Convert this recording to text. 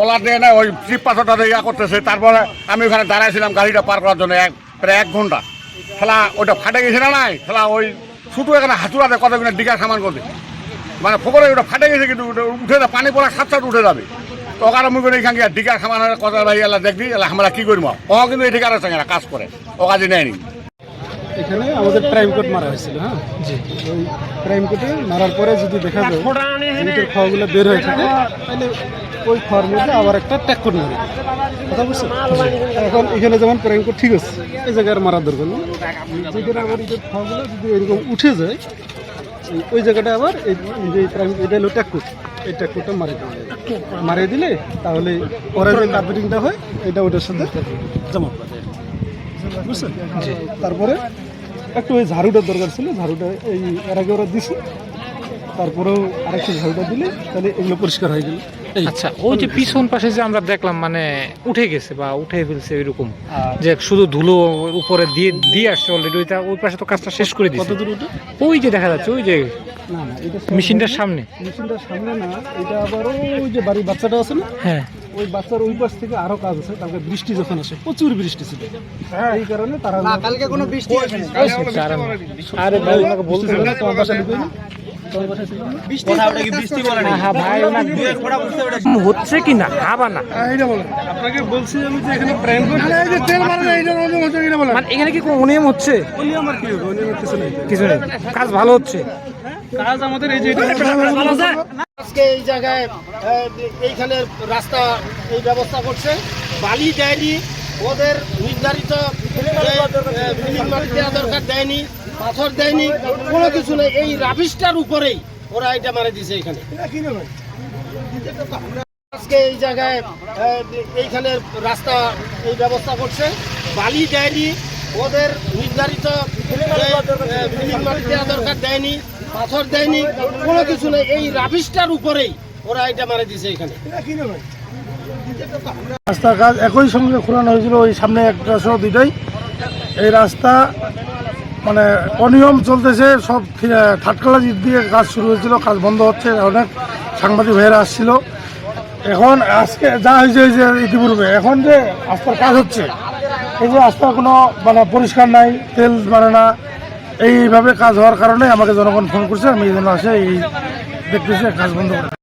OLA দিয়ে না ওই চিপ পাথরটা ইয়া করতেছে। তারপরে আমি ওখানে দাঁড়াইছিলাম গাড়িটা পার করার জন্য প্রায় 1 ঘন্টা। খেলা ওইটা ফাটে গেছে না নাই খেলা ওই শুধু এখানে হাতুড়াতে কতগুলো ডিগা সামান করতে মানে ফোকরে ওটা ফাটে গেছে, কিন্তু উঠে যাবে পানি পড়া সাথে উঠে যাবে। তো ওখানে মুখে এখান ডিগা খামানোর কথা ভাই এলা দেখবি এলা আমরা কি করবো। ও কিন্তু এই ঠিকার সঙ্গে কাজ করে, ও কাজে নেয়নি। এখানে আমাদের প্রাইম কোড মারা হয়েছিল। হ্যাঁ, জি, ওই প্রাইম কোডে মারার পরে যদি দেখা যায় ভিতর খাওয়াগুলো বের হয়ে থাকে, তাহলে ওই খাওয়ার মধ্যে আবার একটা ট্যাগ কোড মারে। কথা বুঝছেন? এখন এখানে যেমন প্রাইম কোড ঠিক আছে, এই জায়গায় আর মারার দরকার নেই। যেখানে আবার এই খাওয়াগুলো যদি এরকম উঠে যায়, ওই জায়গাটা আবার এই যে প্রাইম এটা হলো ট্যাগ কোড, এই ট্যাগ কোডটা মারিয়ে দিলে তাহলে পরে যে কার্পেটিংটা হয় এটা ওটার সাথে জমা পড়ে। বুঝছেন? তারপরে একটু ওই ঝাড়ুটার দরকার ছিল, ঝাড়ুটা এই এর আগে ওরা দিছে, তারপরেও আরেকটু ঝাড়ুটা দিলে তাহলে এগুলো পরিষ্কার হয়ে গেল। আচ্ছা, ওই যে পিছন পাশে যে আমরা দেখলাম মানে উঠে গেছে বা উঠে ফেলছে ওইরকম, যে শুধু ধুলো উপরে দিয়ে আসছে অলরেডি, ওই পাশে তো কাজটা শেষ করে দিয়েছে। কত দূর ওটা? ওই যে দেখা যাচ্ছে ওই যে না না, এটা মেশিনটার সামনে না, এটা আবার ওই যে বাড়ির বাচ্চাটা আছে না, হ্যাঁ, ওই বাচ্চার ওই পাশ থেকে আরো কাজ আছে। তারপরে বৃষ্টি যখন আসে, প্রচুর বৃষ্টি ছিল, এই কারণে তারা কালকে কোনো বৃষ্টি আসেনি। আরে ভাই ওনাকে বলতে হবে তোমার বাসা ঢুকে হচ্ছে কি না হাবা না, আপনাকে বলছি আমি যে এখানে প্রাইম কোড মানে এখানে কি কোনো অনিয়ম হচ্ছে? আমার কি হবে? কিছু নেই, কিছু নেই, কাজ ভালো হচ্ছে। কাজ আমাদের এই যে আজকে এই জায়গায় এইখানে রাস্তা এই ব্যবস্থা করছে, বালি দেয়নি, ওদের নির্ধারিত ফিলিং মাটি দেওয়া দরকার দেয়নি, পাথর দেয়নি, কোনো কিছু নেই। এই রাবিশটার উপরেই ওরা এটা মারা দিছে এখানে। আজকে এই জায়গায় এইখানে রাস্তা এই ব্যবস্থা করছে, বালি দেয়নি, ওদের নির্ধারিত ফিলিং মাটি দেওয়া দরকার দেয়নি, পাথর দেয়নি, কোনো কিছু নেই। এই রাবিশটার উপরেই ওরা এটা মারা দিছে এখানে। রাস্তার কাজ একই সঙ্গে খোলানো হয়েছিল, ওই সামনে একটা সহ দুইটাই। এই রাস্তা মানে অনিয়ম চলতেছে, সব থাটকালা দিয়ে কাজ শুরু হয়েছিল, কাজ বন্ধ হচ্ছে, অনেক সাংবাদিক ভাইয়েরা আসছিল। এখন আজকে যা হয়েছে যে ইতিপূর্বে এখন যে রাস্তার কাজ হচ্ছে, এই যে রাস্তা কোনো মানে পরিষ্কার নাই, তেল মানে না, এইভাবে কাজ হওয়ার কারণে আমাকে জনগণ ফোন করছে, আমি এই জন্য আসে এই দেখতেছি কাজ বন্ধ করে।